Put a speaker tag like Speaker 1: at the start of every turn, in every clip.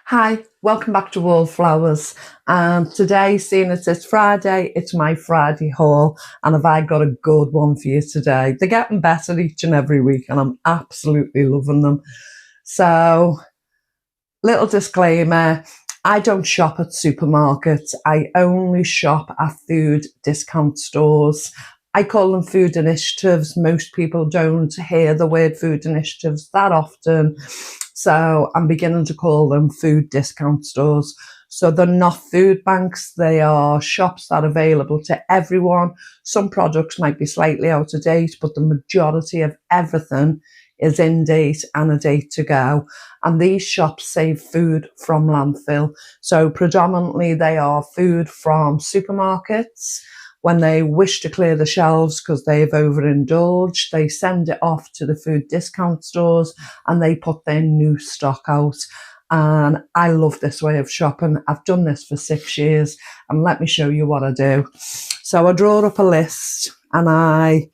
Speaker 1: Hi, welcome back to Wallflowers. And today, seeing as it's Friday, it's my Friday haul. And have I got a good one for you today? They're getting better each and every week, and I'm absolutely loving them. So, little disclaimer, I don't shop at supermarkets. I only shop at food discount stores. I call them food initiatives. Most people don't hear the word food initiatives that often. So I'm beginning to call them food discount stores. So they're not food banks. They are shops that are available to everyone. Some products might be slightly out of date, but the majority of everything is in date and a date to go. And these shops save food from landfill. So predominantly they are food from supermarkets. When they wish to clear the shelves because they've overindulged, they send it off to the food discount stores and they put their new stock out. And I love this way of shopping. I've done this for 6 years, and let me show you what I do. So I draw up a list and I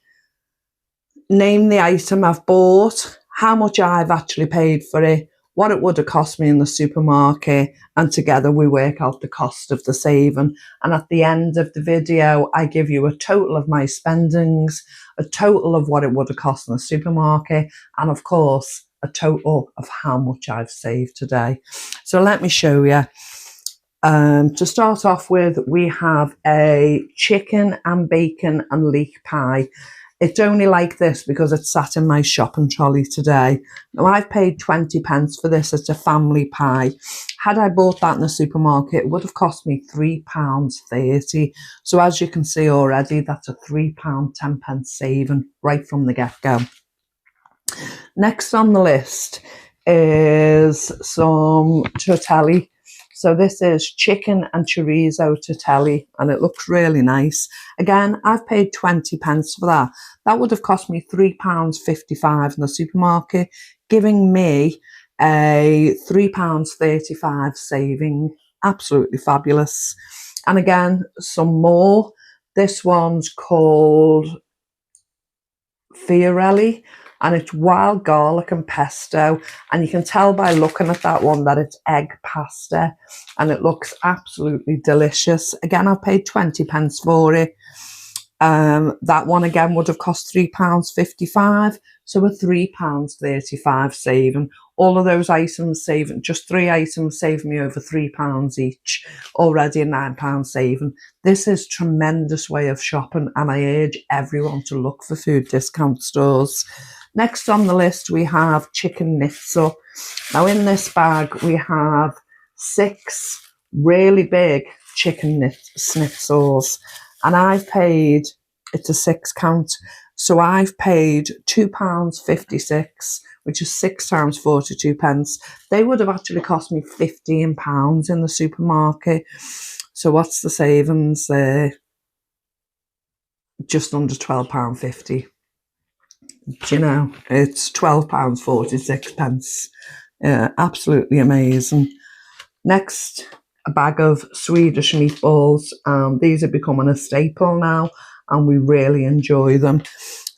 Speaker 1: name the item I've bought, how much I've actually paid for it, what it would have cost me in the supermarket, and together we work out the cost of the saving. And at the end of the video, I give you a total of my spendings, a total of what it would have cost in the supermarket, and of course, a total of how much I've saved today. So let me show you. To start off with, we have a chicken and bacon and leek pie. It's only like this because it sat in my shopping trolley today. Now, I've paid 20 pence for this. It's a family pie. Had I bought that in the supermarket, it would have cost me £3.30. So as you can see already, that's a £3.10 saving right from the get-go. Next on the list is some tortelli. So this is chicken and chorizo tortelli, and it looks really nice. Again, I've paid 20 pence for that. That would have cost me £3.55 in the supermarket, giving me a £3.35 saving. Absolutely fabulous. And again, some more. This one's called Fiorelli, and it's wild garlic and pesto, and you can tell by looking at that one that it's egg pasta, and it looks absolutely delicious. Again, I've paid 20 pence for it. That one again would have cost £3.55, so a £3.35 saving. All of those items saving, just 3 items save me over £3 each, already a £9 saving. This is a tremendous way of shopping, and I urge everyone to look for food discount stores. Next on the list, we have chicken schnitzel. Now in this bag, we have 6 really big chicken schnitzels, and I've paid, it's a 6 count, so I've paid £2.56, which is 6 times 42 pence. They would have actually cost me £15 in the supermarket. So what's the savings there? Just under £12.50. Do you know, it's £12.46. Absolutely amazing. Next, a bag of Swedish meatballs. These are becoming a staple now, and we really enjoy them.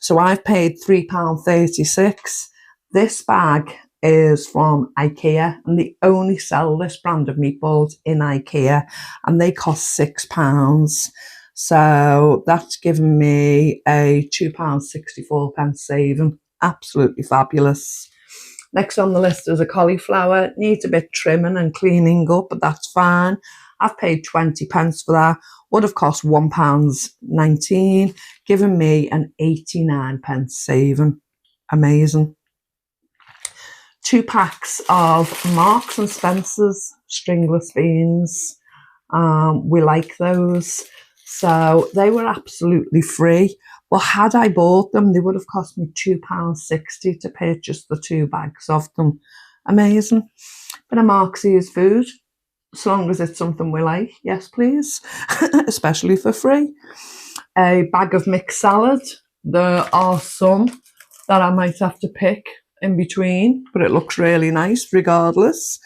Speaker 1: So I've paid £3.36. This bag is from IKEA, and they only sell this brand of meatballs in IKEA, and they cost £6. So that's given me a £2.64 saving. Absolutely fabulous. Next on the list is a cauliflower. It needs a bit trimming and cleaning up, but that's fine. I've paid 20 pence for that. Would have cost £1.19, giving me an 89 pence saving. Amazing. 2 packs of Marks and Spencer's stringless beans. We like those. So they were absolutely free. Well, had I bought them, they would have cost me £2.60 to purchase the 2 bags of them. Amazing. But a Marxie's food, as long as it's something we like. Yes, please. Especially for free. A bag of mixed salad. There are some that I might have to pick in between, but it looks really nice regardless.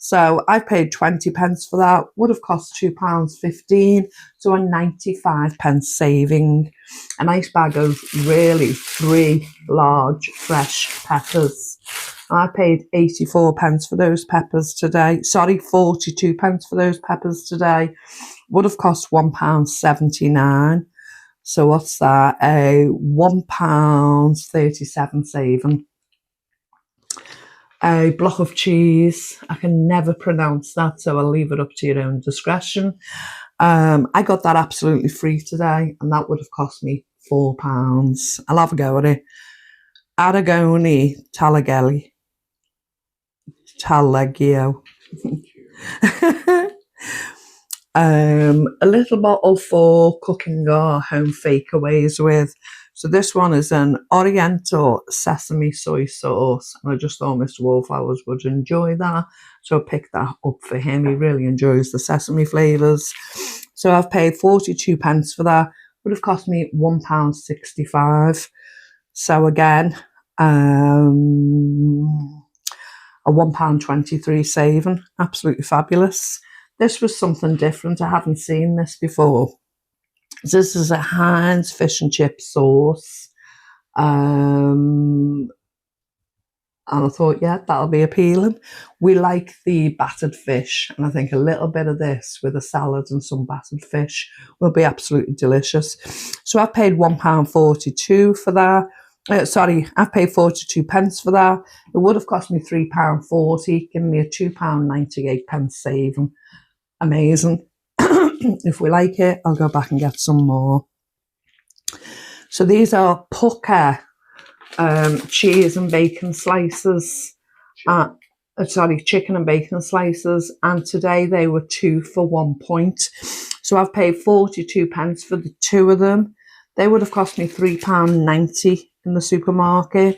Speaker 1: So I paid 20 pence for that, would have cost £2.15, so a 95 pence saving. A nice bag of really 3 large fresh peppers. I paid 84 pence for those peppers today. Sorry, 42 pence for those peppers today. Would have cost £1.79. So what's that? A £1.37 saving. A block of cheese. I can never pronounce that, so I'll leave it up to your own discretion. I got that absolutely free today, and that would have cost me £4. I'll have a go at it. Aragoni Talageli. Taleggio. A little bottle for cooking our home fakeaways with. So this one is an Oriental sesame soy sauce, and I just thought Mr. Wallflowers would enjoy that, so I picked that up for him. He really enjoys the sesame flavours. So I've paid 42 pence for that. Would have cost me £1.65. So again, a £1.23 saving. Absolutely fabulous. This was something different. I haven't seen this before. This is a Heinz fish and chip sauce. And I thought, yeah, that'll be appealing. We like the battered fish, and I think a little bit of this with a salad and some battered fish will be absolutely delicious. So I've paid £1.42 for that. Sorry, I've paid 42 pence for that. It would have cost me £3.40, giving me a £2.98 saving. Amazing. If we like it, I'll go back and get some more. So these are Pucker cheese and bacon slices. Chicken and bacon slices. And today they were 2 for £1. So I've paid 42 pence for the 2 of them. They would have cost me £3.90 in the supermarket.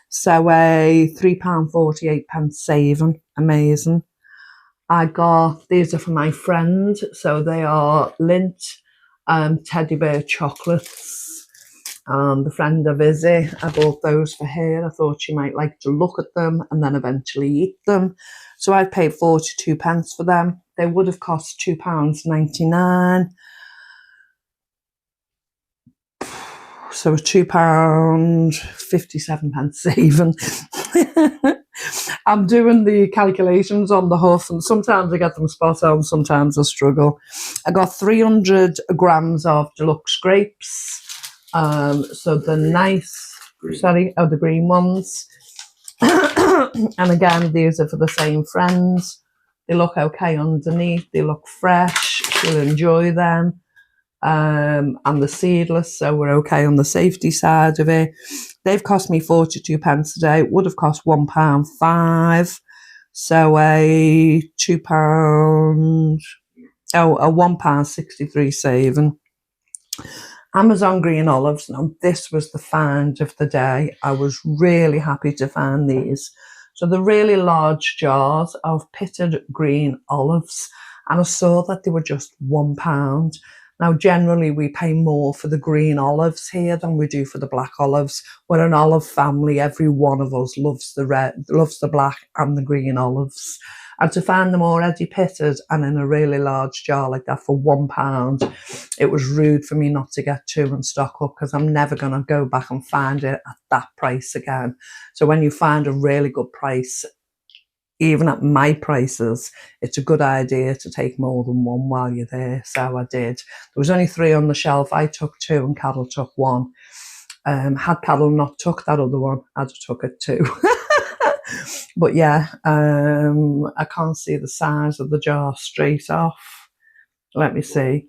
Speaker 1: So a £3.48 saving. Amazing. I got, these are for my friend, so they are Lindt teddy bear chocolates. The friend of Izzy, I bought those for her. I thought she might like to look at them and then eventually eat them. So I paid 42 pence for them. They would have cost £2.99. So a £2.57 saving. I'm doing the calculations on the hoof, and sometimes I get them spot on, sometimes I struggle. I got 300 grams of deluxe grapes. So the the green ones. And again, these are for the same friends. They look okay underneath. They look fresh. She'll enjoy them. And the seedless, so we're okay on the safety side of it. They've cost me 42 pence today. It would have cost £1.05. So a £1.63 saving. Amazon green olives. Now this was the find of the day. I was really happy to find these. So the really large jars of pitted green olives, and I saw that they were just £1. Now, generally, we pay more for the green olives here than we do for the black olives. We're an olive family. Every one of us loves the red, loves the black and the green olives. And to find them already pitted and in a really large jar like that for £1, it was rude for me not to get 2 and stock up, because I'm never going to go back and find it at that price again. So when you find a really good price, even at my prices, it's a good idea to take more than one while you're there. So I did. There was only 3 on the shelf. I took 2 and Carol took 1. Had Carol not took that other one, I'd have took it too. But yeah, I can't see the size of the jar straight off. Let me see.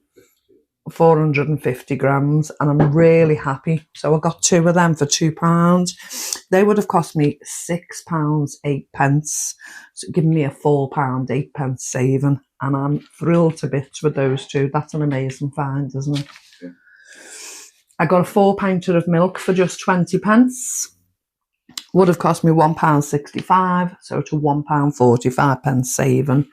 Speaker 1: 450 grams, and I'm really happy. So I got 2 of them for £2. They would have cost me £6.08, so giving me a £4.08 saving, and I'm thrilled to bits with those 2. That's an amazing find, isn't it? Yeah. I got a 4-pinter of milk for just 20 pence. Would have cost me £1.65, so to £1.45 saving.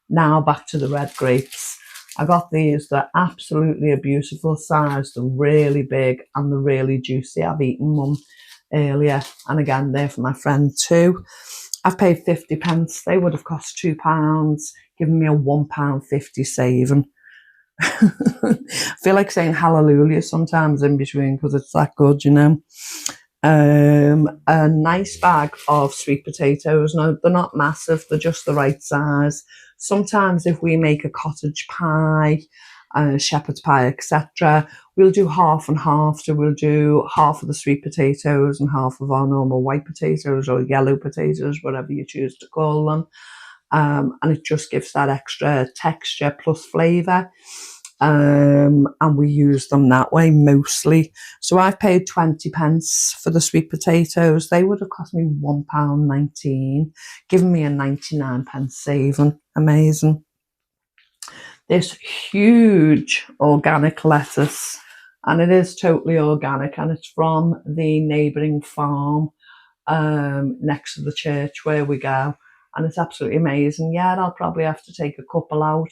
Speaker 1: Now back to the red grapes. I got these. They're absolutely a beautiful size. They're really big and they're really juicy. I've eaten one earlier, and again, they're for my friend too. I've paid 50 pence. They would have cost £2, giving me a £1.50 saving. I feel like saying hallelujah sometimes in between because it's that good, you know. a nice bag of sweet potatoes. No, they're not massive, they're just the right size. Sometimes if we make a cottage pie, shepherd's pie, etc., we'll do half and half. So we'll do half of the sweet potatoes and half of our normal white potatoes or yellow potatoes, whatever you choose to call them. And it just gives that extra texture plus flavour. And we use them that way mostly. So I've paid 20 pence for the sweet potatoes. They would have cost me £1.19, giving me a 99 pence saving. Amazing. This huge organic lettuce, and it is totally organic, and it's from the neighbouring farm next to the church where we go, and it's absolutely amazing. Yeah, I'll probably have to take a couple out,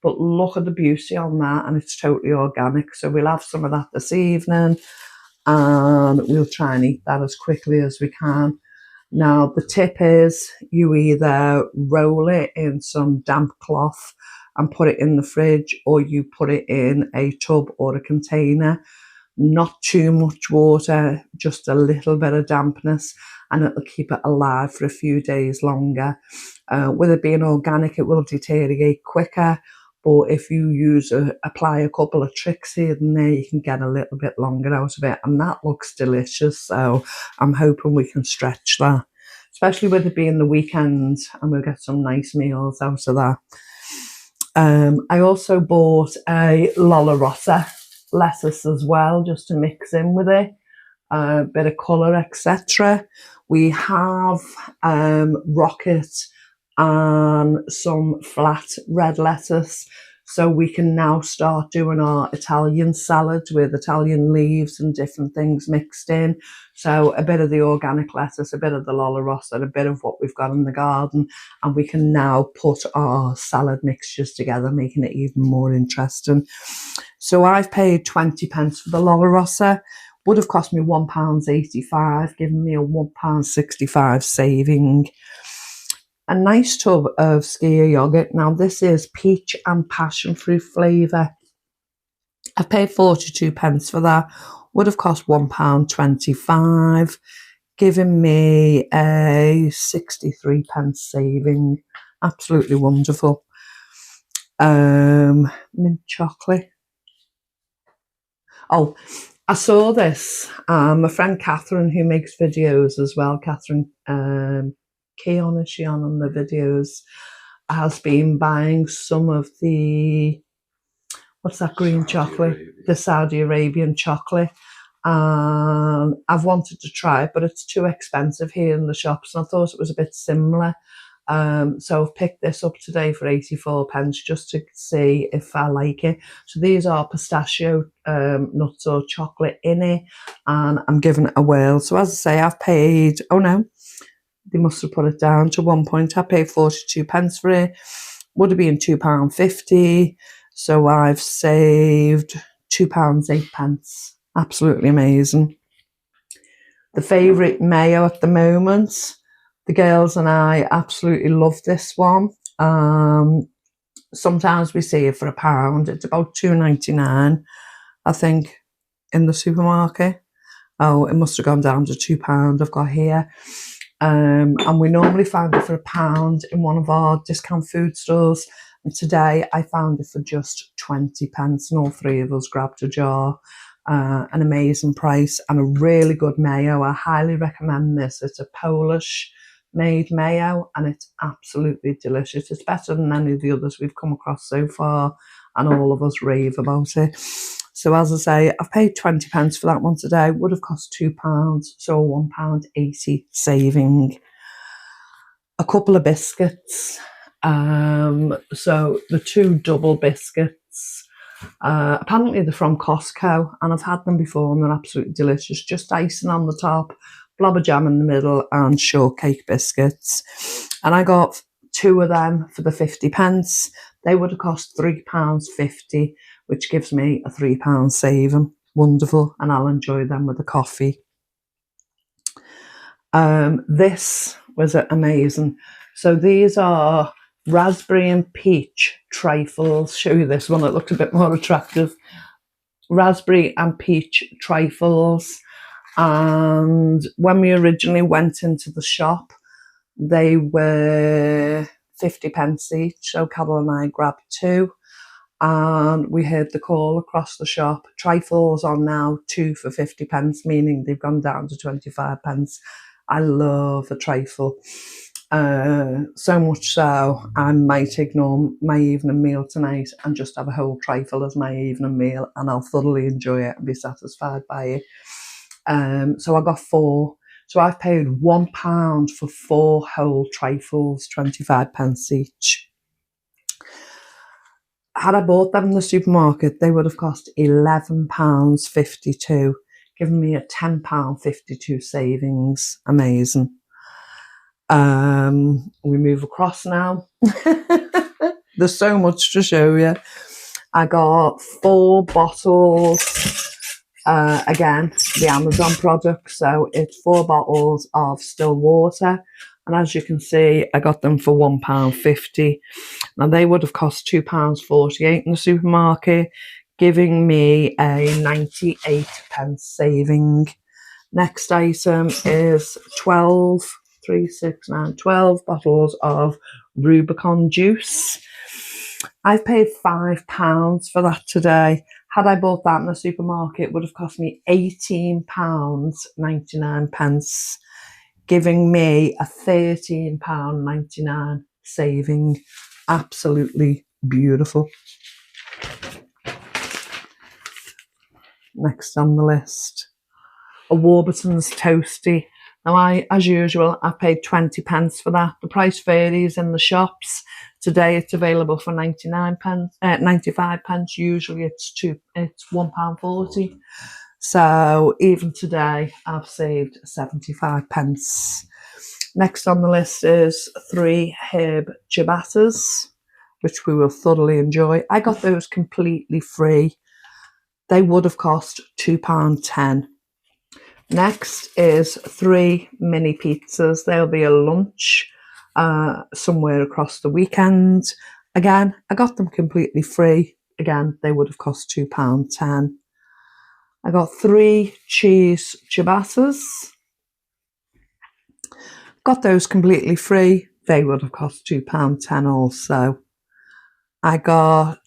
Speaker 1: but look at the beauty on that, and it's totally organic. So we'll have some of that this evening, and we'll try and eat that as quickly as we can. Now, the tip is you either roll it in some damp cloth and put it in the fridge, or you put it in a tub or a container. Not too much water, just a little bit of dampness, and it'll keep it alive for a few days longer. With it being organic, it will deteriorate quicker, but if you apply a couple of tricks here and there, you can get a little bit longer out of it, and that looks delicious. So I'm hoping we can stretch that, especially with it being the weekend, and we'll get some nice meals out of that. I also bought a Lolla Rossa lettuce as well, just to mix in with it, a bit of colour, etc. We have rocket and some flat red lettuce, so we can now start doing our Italian salads with Italian leaves and different things mixed in. So a bit of the organic lettuce, a bit of the Lolla Rossa, and a bit of what we've got in the garden, and we can now put our salad mixtures together, making it even more interesting. So I've paid 20 pence for the Lolla Rossa. Would have cost me £1.85, giving me a £1.65 saving. A nice tub of skyr yogurt. Now this is peach and passion fruit flavour. I've paid 42 pence for that. Would have cost £1.25, giving me a 63 pence saving. Absolutely wonderful. Mint chocolate. Oh, I saw this. My friend Catherine, who makes videos as well, Catherine Keon, is she on the videos, has been buying some of the, what's that green chocolate? The Saudi Arabian chocolate. I've wanted to try it, but it's too expensive here in the shops, and I thought it was a bit similar. So I've picked this up today for 84 pence just to see if I like it. So these are pistachio nuts or chocolate in it, and I'm giving it a whirl. So as I say, I've paid, oh no, they must have put it down to 1 point. I paid 42 pence for it. Would have been £2.50. So I've saved £2.08. Absolutely amazing. The favourite mayo at the moment, the girls and I absolutely love this one. Sometimes we see it for £1. It's about £2.99, I think, in the supermarket. Oh, it must have gone down to £2 I've got here. And we normally find it for £1 in one of our discount food stores. And today I found it for just 20 pence, and all three of us grabbed a jar. An amazing price and a really good mayo. I highly recommend this. It's a Polish made mayo, and it's absolutely delicious. It's better than any of the others we've come across so far, and all of us rave about it. So as I say, I've paid 20 pence for that one today. Would have cost £2, so £1.80 saving. A couple of biscuits. So the two double biscuits. Apparently they're from Costco, and I've had them before, and they're absolutely delicious. Just icing on the top, blob of jam in the middle, and shortcake biscuits. And I got two of them for the 50 pence. They would have cost £3.50, which gives me a £3 saving. Wonderful, and I'll enjoy them with a coffee. This was amazing. So these are raspberry and peach trifles. Show you this one, it looked a bit more attractive. Raspberry and peach trifles. And when we originally went into the shop, they were 50 pence each. So Carol and I grabbed two, and we heard the call across the shop. Trifles are now 2 for 50 pence, meaning they've gone down to 25 pence. I love a trifle. So much so, I might ignore my evening meal tonight and just have a whole trifle as my evening meal, and I'll thoroughly enjoy it and be satisfied by it. So I got 4. So I've paid £1 for 4 whole trifles, 25 pence each. Had I bought them in the supermarket, they would have cost £11.52, giving me a £10.52 savings. Amazing. We move across now. There's so much to show you. I got 4 bottles. Again, the Amazon product. So it's 4 bottles of still water. And as you can see, I got them for £1.50. Now they would have cost £2.48 in the supermarket, giving me a 98 pence saving. Next item is 12 bottles of Rubicon juice. I've paid £5 for that today. Had I bought that in the supermarket, it would have cost me £18.99, giving me a £13.99 saving. Absolutely beautiful. Next on the list, a Warburton's Toasty. Now, as usual, I paid 20 pence for that. The price varies in the shops. Today it's available for 95 pence. Usually it's £1.40. So even today I've saved 75 pence. Next on the list is 3 herb ciabattas, which we will thoroughly enjoy. I got those completely free. They would have cost £2.10. Next is 3 mini pizzas. They'll be a lunch somewhere across the weekend. Again, I got them completely free. Again, they would have cost £2.10. I got 3 cheese ciabattas. Got those completely free. They would have cost £2.10 also. I got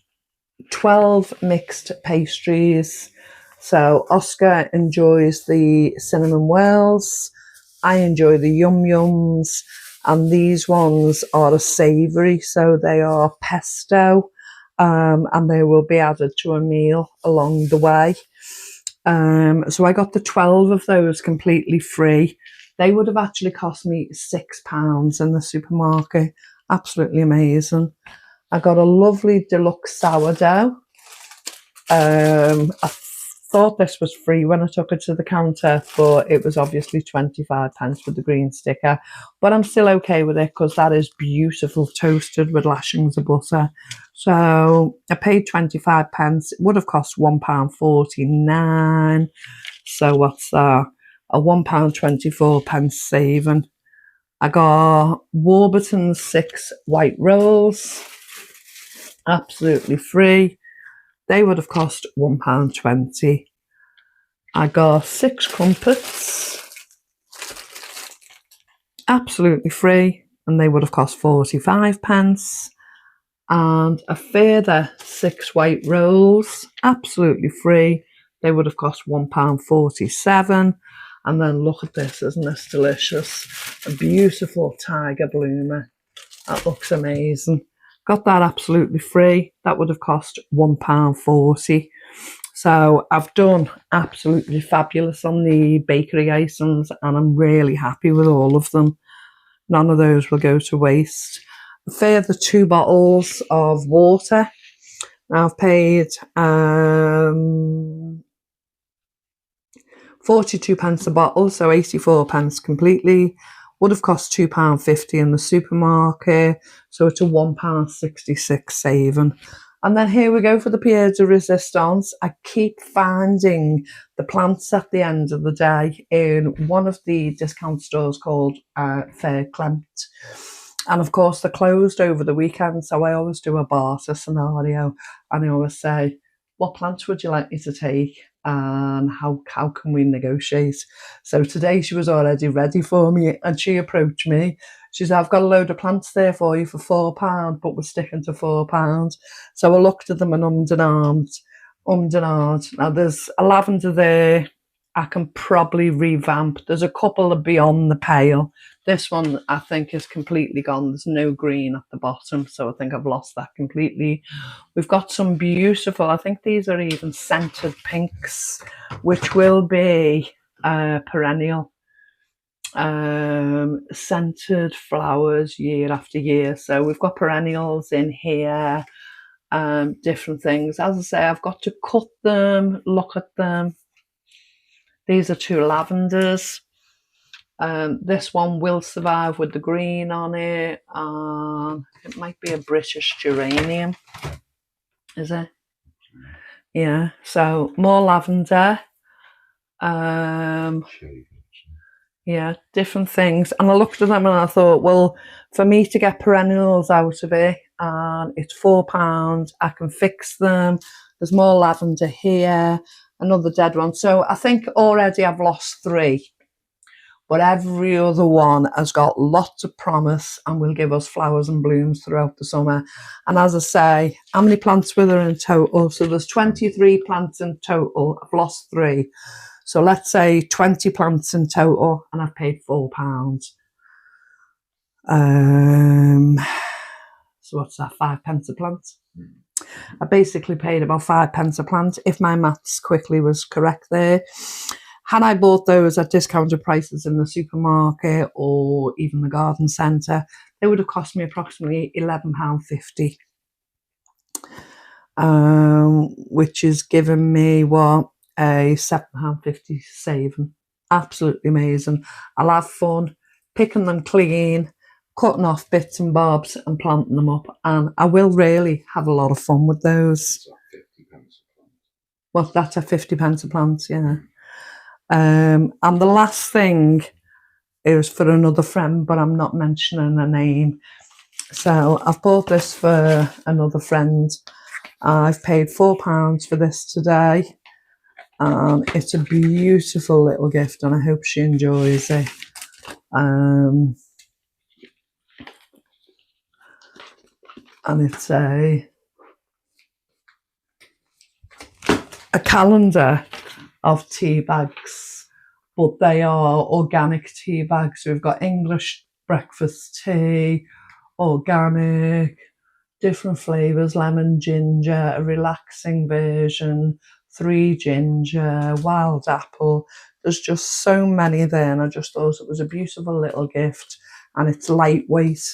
Speaker 1: 12 mixed pastries. So Oscar enjoys the cinnamon whirls. I enjoy the yum yums. And these ones are a savoury, so they are pesto, and they will be added to a meal along the way. So I got the 12 of those completely free. They would have actually cost me £6 in the supermarket. Absolutely amazing. I got a lovely deluxe sourdough. I thought this was free when I took it to the counter, but it was obviously 25 pence with the green sticker. But I'm still okay with it because that is beautiful, toasted with lashings of butter. So I paid 25 pence. It would have cost £1.49. So what's that? A £1.24 saving. I got Warburton's 6 white rolls. Absolutely free. They would have cost £1.20. I got 6 crumpets, absolutely free, and they would have cost 45 pence. And a further 6 white rolls, absolutely free. They would have cost £1.47. And then look at this, isn't this delicious? A beautiful tiger bloomer. That looks amazing. Got that absolutely free. That would have cost £1.40. So I've done absolutely fabulous on the bakery items, and I'm really happy with all of them. None of those will go to waste. A further 2 bottles of water. Now I've paid 42 pence a bottle, so 84 pence completely. Would have cost £2.50 in the supermarket, so it's a £1.66 saving. And then here we go for the pièce de résistance. I keep finding the plants at the end of the day in one of the discount stores called Fairclempt. And of course, they're closed over the weekend, so I always do a barter scenario. And I always say, what plants would you like me to take, and how can we negotiate? So today she was already ready for me, and she approached me. She said, I've got a load of plants there for you for £4, but we're sticking to £4. So I looked at them and ummed and ahed. Now there's a lavender there I can probably revamp. There's a couple of beyond the pale. This one I think is completely gone. There's no green at the bottom, so I think I've lost that completely. We've got some beautiful, I think these are even scented pinks, which will be perennial. Scented flowers year after year. So we've got perennials in here, different things. As I say, I've got to cut them, look at them. These are 2 lavenders. This one will survive with the green on it. It might be a British geranium. Is it? Yeah. So more lavender. Yeah, different things. And I looked at them and I thought, well, for me to get perennials out of it, and it's £4, I can fix them. There's more lavender here, another dead one. So I think already I've lost 3. But every other one has got lots of promise and will give us flowers and blooms throughout the summer. And as I say, how many plants were there in total? So there's 23 plants in total. I've lost 3. So let's say 20 plants in total, and I've paid £4. So what's that, 5p a plant? I basically paid about 5p a plant, if my maths quickly was correct there. Had I bought those at discounted prices in the supermarket or even the garden centre, they would have cost me approximately £11.50, which is giving me what, a £7.50 saving. Absolutely amazing. I'll have fun picking them clean, cutting off bits and bobs and planting them up, and I will really have a lot of fun with those. Well, that's a 50p a plant, yeah. And the last thing is for another friend, but I'm not mentioning her name. So I've bought this for another friend. I've paid £4 for this today. It's a beautiful little gift, and I hope she enjoys it. And it's a calendar of tea bags, but they are organic tea bags. So we've got English breakfast tea, organic, different flavours, lemon, ginger, a relaxing version, 3 ginger, wild apple. There's just so many there, and I just thought it was a beautiful little gift, and it's lightweight,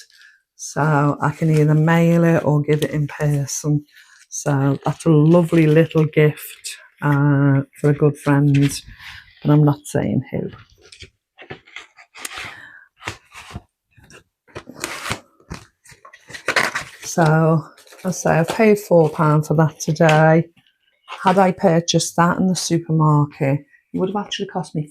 Speaker 1: so I can either mail it or give it in person. So that's a lovely little gift for a good friend, but I'm not saying who. So I say I've paid £4 for that today. Had I purchased that in the supermarket, it would have actually cost me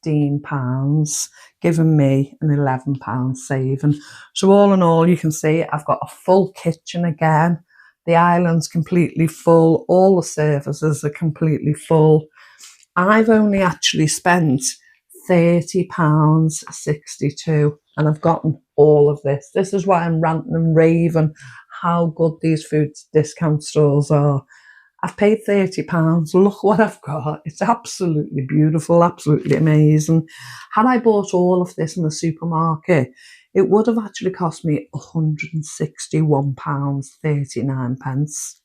Speaker 1: £15, giving me an £11 saving. So all in all, you can see I've got a full kitchen again. The island's completely full. All the services are completely full. I've only actually spent £30.62, and I've gotten all of this. This is why I'm ranting and raving how good these food discount stores are. I've paid £30. Look what I've got. It's absolutely beautiful, absolutely amazing. Had I bought all of this in the supermarket, it would have actually cost me £161.39.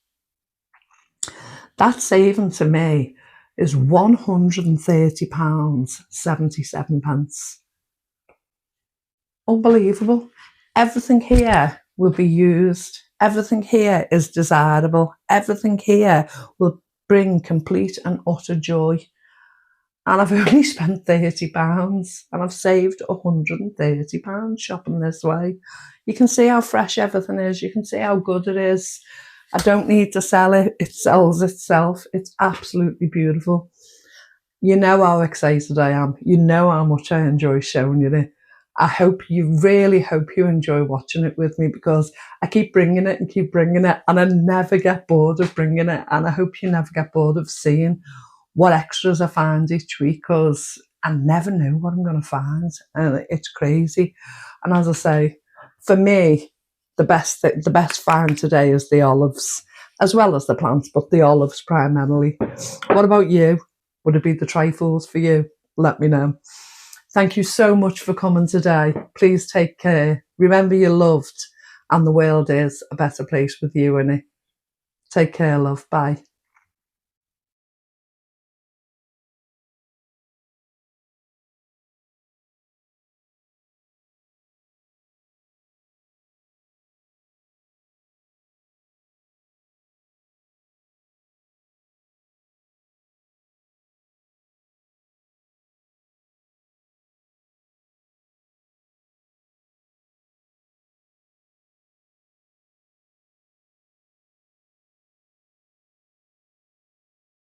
Speaker 1: That saving to me is £130.77. Unbelievable. Everything here will be used. Everything here is desirable. Everything here will bring complete and utter joy. And I've only spent £30, and I've saved £130 shopping this way. You can see how fresh everything is. You can see how good it is. I don't need to sell it. It sells itself. It's absolutely beautiful. You know how excited I am. You know how much I enjoy showing you it. really hope you enjoy watching it with me, because I keep bringing it and keep bringing it, and I never get bored of bringing it. And I hope you never get bored of seeing what extras I find each week, because I never know what I'm going to find, and it's crazy. And as I say, for me, the best find today is the olives, as well as the plants, but the olives primarily. What about you? Would it be the trifles for you? Let me know. Thank you so much for coming today. Please take care. Remember, you're loved, and the world is a better place with you in it. Take care, love. Bye.